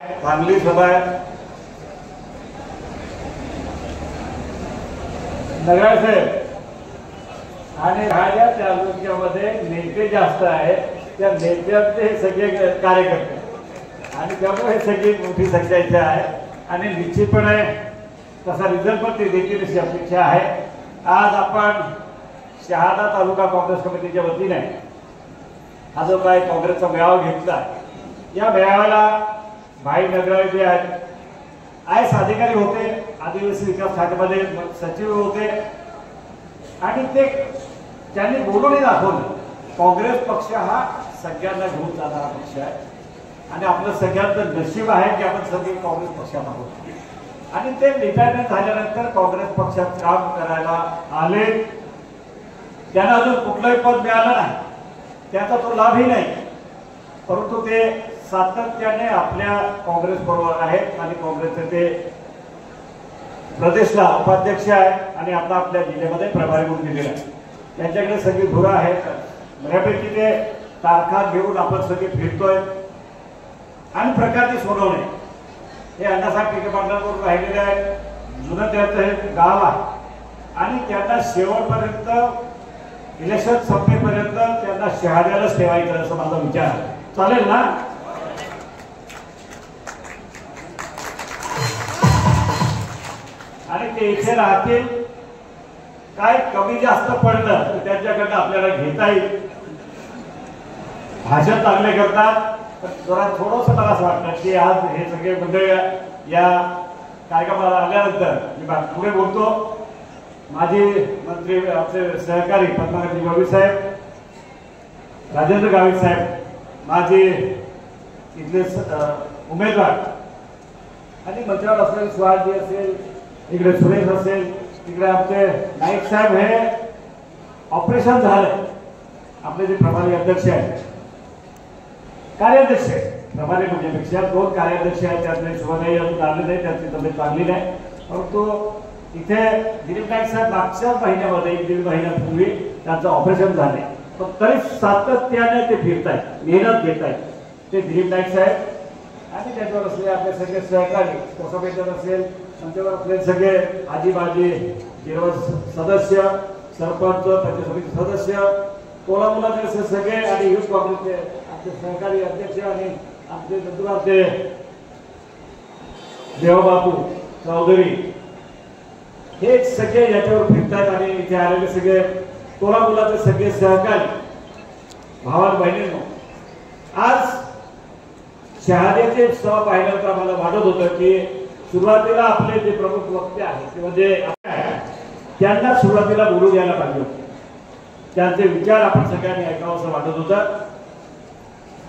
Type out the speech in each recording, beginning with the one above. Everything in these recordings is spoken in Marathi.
चांगली सभा आहे। नगरसेवक आणि राजा तालुक्यामध्ये नेते जास्त आहे, त्या नेत्यांचे सगळे कार्यकर्ते आणि त्यामुळे सगळी मोठी संख्या इथे आहे आणि निश्चितपणे तसा रिझल्ट पण ते देतील अशी अपेक्षा आहे। आज आपण शहादा तालुका काँग्रेस कमिटीच्या वतीने हा जो काही काँग्रेसचा मेळावा घेतला, या मेळाव्याला भाई नगराळे जे आहेत आयएस अधिकारी होते, आदिवासी विकास खात्यामध्ये सचिव होते आणि ते त्यांनी बोलूनही दाखवलं काँग्रेस पक्ष हा सगळ्यांना घेऊन जाणारा पक्ष आहे आणि आपलं सगळ्यांचं नशीब आहे की आपण सगळे काँग्रेस पक्षात आहोत आणि ते रिटायरमेंट झाल्यानंतर काँग्रेस पक्षात काम करायला आले। त्यांना अजून कुठलंही पद मिळालं नाही, त्याचा तो लाभही नाही, परंतु ते सातत्याने आपल्या काँग्रेस बरोबर आहेत आणि काँग्रेसचे ते प्रदेशला उपाध्यक्ष आहेत आणि आता आपल्या जिल्ह्यामध्ये प्रभारी म्हणून दिलेला आहे। त्यांच्याकडे सगळी धुरा आहेत, बऱ्यापैकी ते तारखा घेऊन आपण सगळे फिरतोय आणि प्रकारची सोडवणे हे अण्णासाहेब टिके पाटलांवर राहिलेले आहेत। जुनं त्याचं हे गाव आहे आणि त्यांना शेवटपर्यंत इलेक्शन संपेपर्यंत त्यांना शहाद्यालाच ठेवायचं असं माझा विचार आहे। चालेल ना? आणि ते इथे राहतील, काय कमी जास्त पडलं तर त्यांच्याकडनं आपल्याला घेता येईल। भाषण चांगले करतात, जरा थोडंसं मला असं वाटतं की आज हे सगळे मंडळी या कार्यक्रमाला आल्यानंतर मी पुढे बोलतो। माझे मंत्री आपले सहकारी पद्मावती गावित साहेब, राजेंद्र गावित साहेब, माझे इथले उमेदवार आणि मंत्र्यावर असेल, सुहासजी असेल, इकडे सुरेश असेल, तिकडे आमचे नाईक साहेब, हे ऑपरेशन झालं। आपले जे प्रभारी अध्यक्ष आहेत, कार्याध्यक्ष प्रभारी म्हणण्यापेक्षा दोन कार्याध्यक्ष आहेत, त्यातले शुभदाई अजून आले नाही, त्याची तब्येत चांगली नाही, परंतु इथे दिलीप नाईक साहेब मागच्या महिन्यामध्ये 1-1.5 महिन्यापूर्वी त्यांचं ऑपरेशन झाले, पण तरी सातत्याने ते फिरतायत, मेहनत घेत आहेत ते दिलीप नाईक साहेब आणि त्याच्यावर असले आपले सगळे सहकारी कोसापेकर असेल, त्यांच्यावर आपले सगळे आजीबाजी गिरवत सदस्य, सरपंच, पंचायत समिती सदस्य, टोलामुलाचे असे सगळे आणि युथ काँग्रेसचे आमचे सहकारी अध्यक्ष आणि आमचे नंदुरबारचे देवबापू चौधरी, हे सगळे याच्यावर फिरतात आणि इथे आलेले सगळे टोलामुलाचे सगळे सहकारी भावां बहिणींनो, आज शहाद्याचे सभा पाहिल्यानंतर आम्हाला वाटत होतं की सुरुवातीला आपले जे प्रमुख वक्ते आहेत म्हणजे त्यांना सुरुवातीला बोलू द्यायला पाहिजे होते, त्यांचे विचार आपण सगळ्यांनी ऐकावं असं वाटत होतं।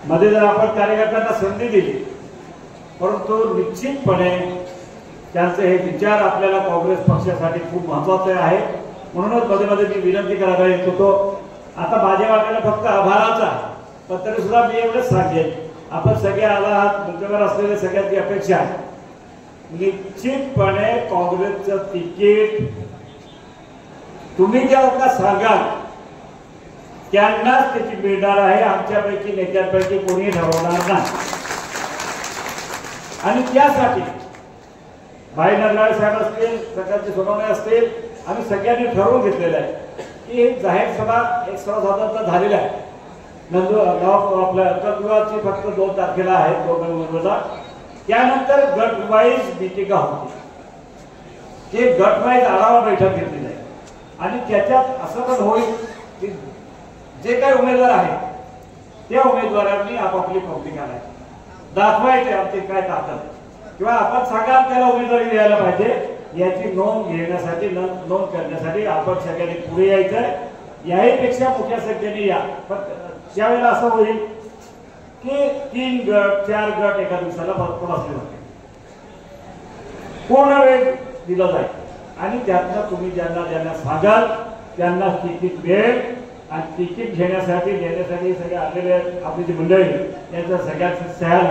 मध्ये जर आपण कार्यकर्त्यांना संधी दिली, परंतु निश्चितपणे त्यांचे हे विचार आपल्याला काँग्रेस पक्षासाठी खूप महत्वाचे आहे। म्हणूनच मध्ये मध्ये मी विनंती करायला येत होतो। आता माझ्या वाट्याला फक्त आभाराचा, पण तरी सुद्धा मी एवढंच सांगेन, आपण सगळे आला आहात, तुमच्यावर असलेल्या सगळ्यांची अपेक्षा आहे, निश्चितपणे काँग्रेसचं तिकीट तुम्ही ज्या सांगाल त्यांनाच तिकीट मिळणार आहे, आमच्यापैकी नेत्यांपैकी कोणी ठरवणार नाही। आणि त्यासाठी भाई नगराळे साहेब असतील, प्रकारचे सोनवणे असतील, आम्ही सगळ्यांनी ठरवून घेतलेलं आहे की जाहीर सभा एक साधारणतः झालेला आहे। नंदुरगाव आपल्या नंदुरबारची फक्त 2 तारखेला आहे, 2 नोव्हेंबरला, त्यानंतर गट वाईज मिटिंगा होती, ते गट वाईज आढावा बैठक घेतली जाईल आणि त्याच्यात असं पण होईल की जे काही उमेदवार आहेत त्या उमेदवारांनी आपापली पब्लिक आणायची, दाखवायचे आमची काय ताकद किंवा आपण सांगाल त्याला उमेदवारी द्यायला पाहिजे, याची नोंद घेण्यासाठी नोंद करण्यासाठी आपण सगळ्यांनी पुढे यायचंय। याहीपेक्षा मोठ्या संख्येने या, पण त्यावेळेला असं होईल की 3 गट 4 गट एका दिवसाला भरपूर असले जाते, पूर्ण वेळ दिला जाईल आणि त्यातनं तुम्ही ज्यांना ज्यांना सांगाल त्यांना तिकीट मिळेल आणि तिकीट घेण्यासाठी देण्यासाठी सगळे आलेले आपली जी मंडळी त्यांच्या सगळ्यांचं सह्या